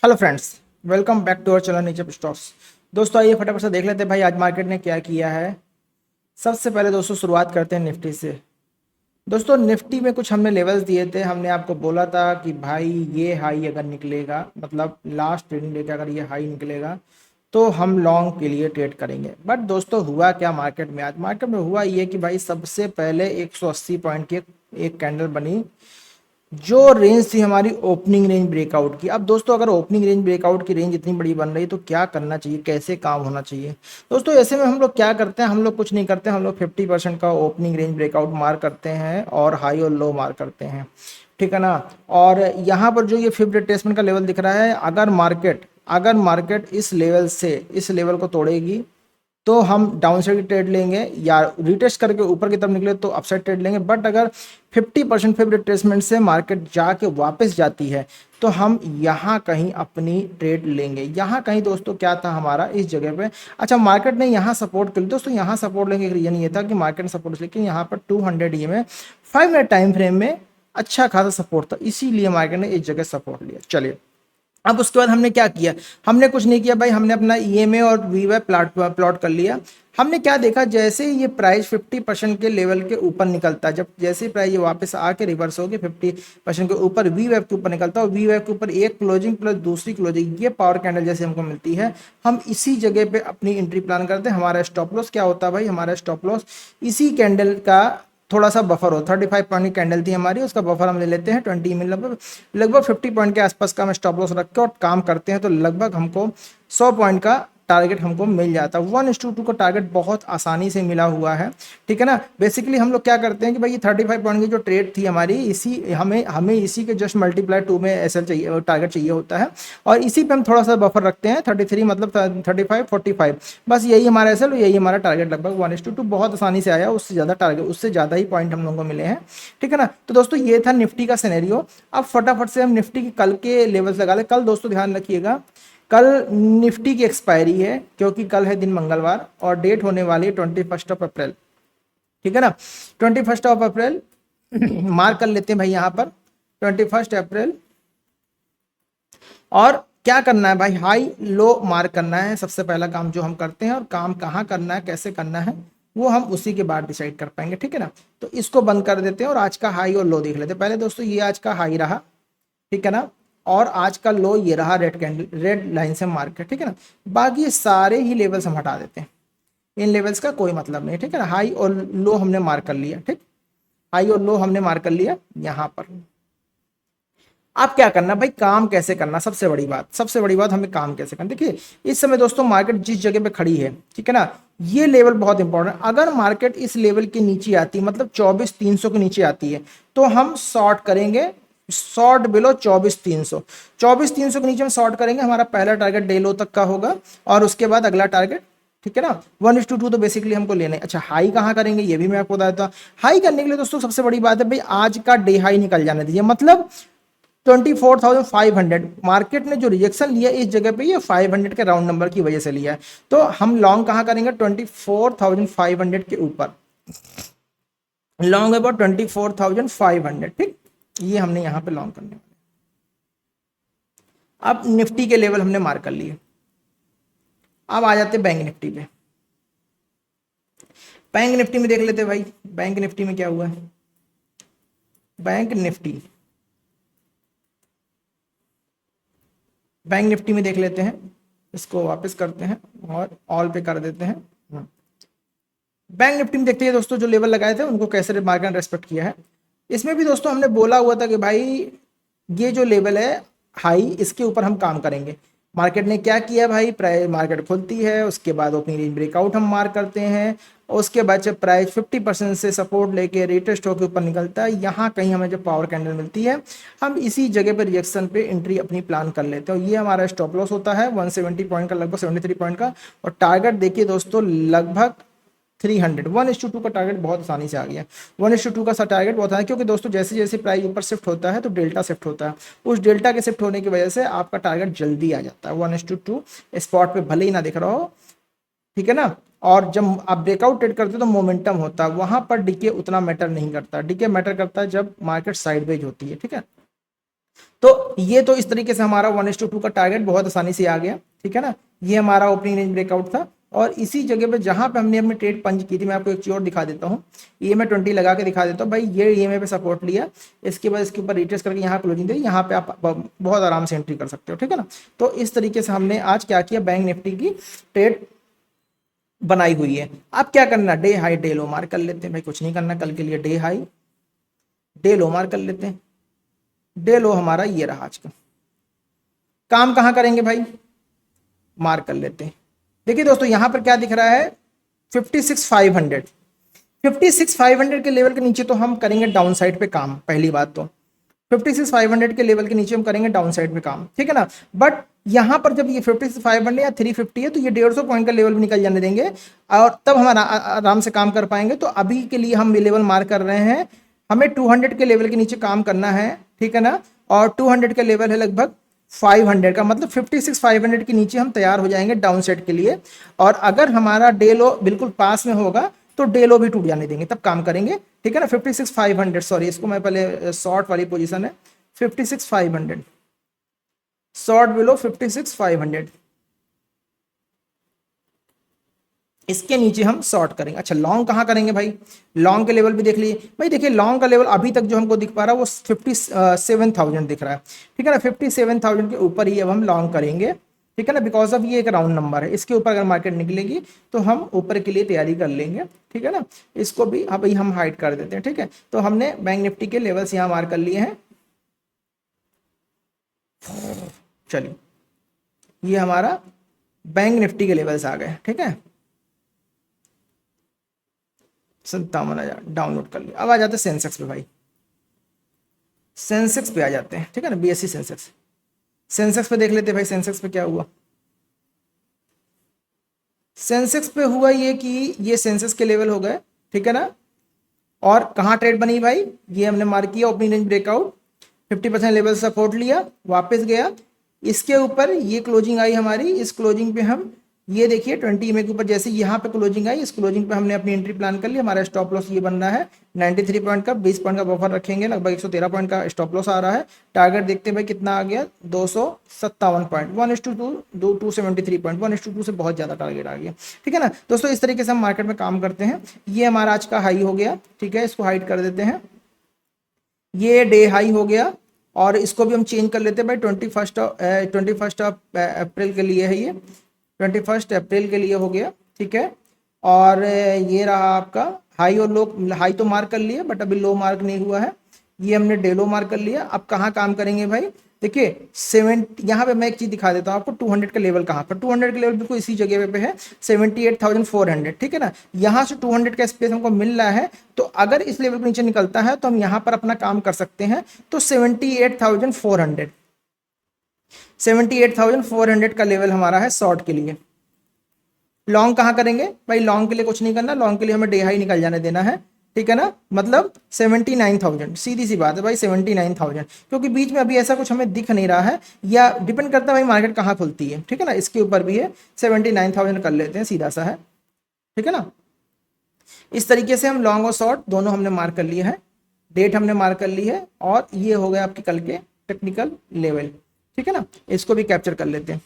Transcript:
Hello friends, welcome back to our channel नीचे stocks. दोस्तों आइए फटाफट से देख लेते हैं भाई आज मार्केट ने क्या किया है। सबसे पहले दोस्तों शुरुआत करते हैं निफ्टी से। दोस्तों निफ्टी में कुछ हमने लेवल्स दिए थे, हमने आपको बोला था कि भाई ये हाई अगर निकलेगा, मतलब लास्ट ट्रेडिंग डे का अगर ये हाई निकलेगा तो हम लॉन्ग के लिए ट्रेड करेंगे। बट दोस्तों हुआ क्या मार्केट में, आज मार्केट में हुआ ये कि भाई सबसे पहले 180 पॉइंट की एक कैंडल बनी जो रेंज थी हमारी ओपनिंग रेंज ब्रेकआउट की। अब दोस्तों अगर ओपनिंग रेंज ब्रेकआउट की रेंज इतनी बड़ी बन रही तो क्या करना चाहिए, कैसे काम होना चाहिए। दोस्तों ऐसे में हम लोग क्या करते हैं, हम लोग कुछ नहीं करते, हम लोग 50% का ओपनिंग रेंज ब्रेकआउट मार करते हैं और हाई और लो मार करते हैं, ठीक है ना। और यहाँ पर जो ये फिफ्थ रिट्रेसमेंट का लेवल दिख रहा है, अगर मार्केट इस लेवल से इस लेवल को तोड़ेगी तो हम डाउन साइड ट्रेड लेंगे, या रिटेस्ट करके ऊपर की तरफ निकले तो अपसाइड ट्रेड लेंगे। बट अगर 50% फिर रिट्रेसमेंट से मार्केट जाके वापस जाती है तो हम यहाँ कहीं अपनी ट्रेड लेंगे। यहाँ कहीं दोस्तों क्या था हमारा इस जगह पे, अच्छा मार्केट ने यहाँ सपोर्ट कर लिया दोस्तों। यहाँ सपोर्ट लेंगे, रीजन ये था कि मार्केट ने सपोर्ट, लेकिन यहाँ पर 200 ई में 5 मिनट टाइम फ्रेम में अच्छा खासा सपोर्ट था, इसीलिए मार्केट ने इस जगह सपोर्ट लिया। चलिए अब उसके बाद हमने क्या किया, हमने कुछ नहीं किया भाई, हमने अपना ईएमए और वीवाई प्लॉट कर लिया। हमने क्या देखा, जैसे ही ये प्राइस 50% के लेवल के ऊपर निकलता है, जब जैसे ही प्राइस ये वापस आके रिवर्स हो गया 50% के ऊपर वी वेव के ऊपर निकलता है, और वी वेव के ऊपर एक क्लोजिंग प्लस दूसरी क्लोजिंग, ये पावर कैंडल जैसे हमको मिलती है, हम इसी जगह पे अपनी एंट्री प्लान करते हैं। हमारा स्टॉप लॉस क्या होता है भाई, हमारा स्टॉप लॉस इसी कैंडल का थोड़ा सा बफर हो, 35 पॉइंट की कैंडल थी हमारी, उसका बफर हम ले लेते हैं 20 में, लगभग 50 पॉइंट के आसपास का हम स्टॉप लॉस रख के और काम करते हैं तो लगभग हमको 100 पॉइंट का टारगेट हमको मिल जाता है। 1:2 का टारगेट बहुत आसानी से मिला हुआ है, ठीक है ना। बेसिकली हम लोग क्या करते हैं कि भाई ये 35 पॉइंट की जो ट्रेड थी हमारी, इसी हमें हमें इसी के जस्ट मल्टीप्लाई 2 में एसएल चाहिए, टारगेट चाहिए होता है, और इसी पे हम थोड़ा सा बफर रखते हैं 33, मतलब 35 45, बस यही हमारा एसएल, यही हमारा टारगेट लगभग 1:2 बहुत आसानी से आया। उससे ज़्यादा टारगेट, उससे ज़्यादा ही पॉइंट हम लोगों को मिले हैं, ठीक है ना। तो दोस्तों ये था निफ्टी का सिनेरियो। अब फटाफट से हम निफ्टी की कल के लेवल्स लगा ले। कल दोस्तों ध्यान रखिएगा, कल निफ्टी की एक्सपायरी है, क्योंकि कल है दिन मंगलवार और डेट होने वाली है 21 अप्रैल, ठीक है ना। 21 अप्रैल मार्क कर लेते हैं भाई यहाँ पर 21 अप्रैल। और क्या करना है भाई, हाई लो मार्क करना है सबसे पहला काम जो हम करते हैं, और काम कहाँ करना है कैसे करना है वो हम उसी के बाद डिसाइड कर पाएंगे, ठीक है ना। तो इसको बंद कर देते हैं और आज का हाई और लो देख लेते हैं। पहले दोस्तों ये आज का हाई रहा, ठीक है ना, और आज का लो ये रहा, रेड कैंडल, रेड लाइन से मार्क है, ठीक है ना। बाकी सारे ही लेवल्स हम हटा देते हैं, इन लेवल्स का कोई मतलब नहीं, ठीक है ना। हाई और लो हमने मार्क कर लिया, ठीक, हाई और लो हमने मार्क कर लिया यहाँ पर। अब क्या करना भाई, काम कैसे करना, सबसे बड़ी बात हमें काम कैसे करना। देखिए इस समय दोस्तों मार्केट जिस जगह पे खड़ी है, ठीक है ना, ये लेवल बहुत इंपॉर्टेंट। अगर मार्केट इस लेवल के नीचे आती है, मतलब 24,300 के नीचे आती है, तो हम शॉर्ट करेंगे, शॉर्ट बिलो 24,300, 24,300 के नीचे हम शॉर्ट करेंगे। हमारा पहला टारगेट डे लो तक का होगा और उसके बाद अगला टारगेट, ठीक है ना। 1:2 तो बेसिकली हमको लेना है। अच्छा हाई कहाँ करेंगे ये भी मैं आपको बता देता हूँ। हाई करने के लिए दोस्तों सबसे बड़ी बात है भाई, आज का डे हाई निकल जाने दीजिए, मतलब 24,500। मार्केट ने जो रिजेक्शन लिया इस जगह पे, ये 500 के राउंड नंबर की वजह से लिया है, तो हम लॉन्ग कहाँ करेंगे 24,500 के ऊपर, लॉन्ग अबाउट 24,500, ठीक, ये हमने यहाँ पे लॉन्ग करने। अब निफ्टी के लेवल हमने मार्क कर लिए। अब आ जाते बैंक निफ्टी पे। बैंक निफ्टी में देख लेते भाई, बैंक निफ्टी में क्या हुआ है। बैंक निफ्टी में देख लेते हैं, इसको वापस करते हैं और ऑल पे कर देते हैं। बैंक निफ्टी में देखते हैं दोस्तों, जो लेवल लगाए थे उनको कैसे मार्केट ने रेस्पेक्ट किया है। इसमें भी दोस्तों हमने बोला हुआ था कि भाई ये जो लेवल है हाई, इसके ऊपर हम काम करेंगे। मार्केट ने क्या किया भाई, प्राइस मार्केट खुलती है, उसके बाद ओपनिंग रेंज ब्रेकआउट हम मार्क करते हैं, और उसके बाद जब प्राइस 50% से सपोर्ट लेके रिटेस्ट होकर ऊपर निकलता है, यहाँ कहीं हमें जो पावर कैंडल मिलती है, हम इसी जगह पर रिएक्शन पे एंट्री अपनी प्लान कर लेते हैं। और ये हमारा स्टॉप लॉस होता है 170 पॉइंट का, लगभग 73 पॉइंट का, और टारगेट देखिए दोस्तों लगभग 300। 1:2 का टारगेट बहुत आसानी से आ गया। 1:2 का टारगेट बहुत है, क्योंकि दोस्तों जैसे जैसे प्राइस ऊपर शिफ्ट होता है तो डेल्टा शिफ्ट होता है, उस डेल्टा के शिफ्ट होने की वजह से आपका टारगेट जल्दी आ जाता है। 1:2 स्पॉट पे भले ही ना दिख रहा हो, ठीक है ना। और जब आप ब्रेकआउट ट्रेड करते हो तो मोमेंटम होता है, वहां पर डीके उतना मैटर नहीं करता, डीके मैटर करता है जब मार्केट साइडवेज होती है, ठीक है। तो ये तो इस तरीके से हमारा 1:2 का टारगेट बहुत आसानी से आ गया, ठीक है ना। ये हमारा ओपनिंग रेंज ब्रेकआउट था और इसी जगह पे जहां पे हमने अपनी ट्रेड पंच की थी, मैं आपको एक चीज और दिखा देता हूँ, EMA 20 लगा के दिखा देता हूँ भाई। ये EMA पे सपोर्ट लिया, इसके बाद इसके ऊपर रिट्रेस करके यहाँ क्लोजिंग दी, यहाँ पे आप बहुत आराम से एंट्री कर सकते हो, ठीक है ना। तो इस तरीके से हमने आज क्या किया, बैंक निफ्टी की ट्रेड बनाई हुई है। अब क्या करना, डे हाई डे लो मार कर लेते हैं भाई, कुछ नहीं करना, कल के लिए डे हाई डे लो मार कर लेते हैं। डे लो हमारा ये रहा आज का। काम कहां करेंगे भाई, मार कर लेते हैं। देखिए दोस्तों यहां पर क्या दिख रहा है, 56,500 56,500 के लेवल के नीचे तो हम करेंगे डाउन साइड पे काम। पहली बात तो 56,500 के लेवल के नीचे हम करेंगे डाउन साइड पे काम, ठीक है ना। बट यहां पर जब ये 56,500 या 350 है तो ये 150 पॉइंट का लेवल भी निकल जाने देंगे और तब हम आराम से काम कर पाएंगे। तो अभी के लिए हम ये लेवल मार कर रहे हैं, हमें 200 के लेवल के नीचे काम करना है, ठीक है ना। और 200 का लेवल है लगभग 500 का, मतलब 56,500 के नीचे हम तैयार हो जाएंगे डाउन साइड के लिए। और अगर हमारा डे लो बिल्कुल पास में होगा तो डे लो भी टूट जाने देंगे, तब काम करेंगे, ठीक है ना। 56,500 सॉरी, इसको मैं पहले शॉर्ट वाली पोजीशन है 56,500, शॉर्ट बिलो 56,500, इसके नीचे हम शॉर्ट करेंगे। अच्छा लॉन्ग कहाँ करेंगे भाई, लॉन्ग के लेवल भी देख लीजिए भाई। देखिए लॉन्ग का लेवल अभी तक जो हमको दिख पा रहा है वो 57,000 दिख रहा है, ठीक है ना। 57,000 के ऊपर ही अब हम लॉन्ग करेंगे, ठीक है ना, बिकॉज ऑफ ये एक राउंड नंबर है। इसके ऊपर अगर मार्केट निकलेगी तो हम ऊपर के लिए तैयारी कर लेंगे, ठीक है ना। इसको भी अभी हम हाइड कर देते हैं, ठीक है। तो हमने बैंक निफ्टी के लेवल्स यहाँ मार्क कर लिए हैं। चलिए ये हमारा बैंक निफ्टी के लेवल्स आ गए, ठीक है। 57,000 डाउनलोड कर लिया। अब आ जाते हैं सेंसेक्स पे भाई, सेंसेक्स पे आ जाते हैं, ठीक है ना। BSE सेंसेक्स, सेंसेक्स पे देख लेते हैं भाई, सेंसेक्स पे क्या हुआ। सेंसेक्स पे हुआ ये कि ये सेंसेक्स के लेवल हो गए, ठीक है ना। और कहाँ ट्रेड बनी भाई, ये हमने मार्क किया opening range breakout, 50% level support लिया, वापस गया, इसके ऊपर ये क्लोजिंग आई हमारी। इस क्लोजिंग पे हम ये देखिए 20 EMA के ऊपर जैसे यहाँ पे क्लोजिंग आई, इस क्लोजिंग पे हमने अपनी एंट्री प्लान कर ली। हमारा स्टॉप लॉस ये बन रहा है 93 पॉइंट का, 20 पॉइंट का बफर रखेंगे, लगभग 113 पॉइंट का स्टॉप लॉस आ रहा है। टारगेट देखते हैं भाई कितना आ गया, 257 पॉइंट, 1:2 273 पॉइंट, 1:2 से बहुत ज़्यादा टारगेट आ गया, ठीक है ना। दोस्तों इस तरीके से हम मार्केट में काम करते हैं। ये हमारा आज का हाई हो गया, ठीक है, इसको हाइड कर देते हैं। ये डे हाई हो गया और इसको भी हम चेंज कर लेते हैं भाई, 21 अप्रैल के लिए है ये, 21 अप्रैल के लिए हो गया, ठीक है। और ये रहा आपका हाई और लो, हाई तो मार्क कर लिया बट अभी लो मार्क नहीं हुआ है। ये हमने डे लो मार्क कर लिया। अब कहाँ काम करेंगे भाई, देखिए 70, यहाँ पे मैं एक चीज दिखा देता हूँ आपको, 200 का लेवल कहाँ पर, 200 का लेवल बिल्कुल इसी जगह पे है 78,400, ठीक है ना। यहाँ से 200 का स्पेस हमको मिल रहा है, तो अगर इस लेवल के नीचे निकलता है तो हम यहाँ पर अपना काम कर सकते हैं। तो 78,400 का लेवल हमारा है शॉर्ट के लिए। लॉन्ग कहाँ करेंगे भाई, लॉन्ग के लिए कुछ नहीं करना, लॉन्ग के लिए हमें डे हाई निकल जाने देना है, ठीक है ना। मतलब 79,000, सीधी सी बात है भाई 79,000, क्योंकि बीच में अभी ऐसा कुछ हमें दिख नहीं रहा है, या डिपेंड करता है भाई मार्केट कहाँ खुलती है, ठीक है ना। इसके ऊपर भी है 79,000 कर लेते हैं, सीधा सा है, ठीक है ना। इस तरीके से हम लॉन्ग और शॉर्ट दोनों हमने मार्क कर लिए हैं, डेट हमने मार्क कर ली है, और ये हो गया आपके कल के टेक्निकल लेवल, ठीक है ना। इसको भी कैप्चर कर लेते हैं।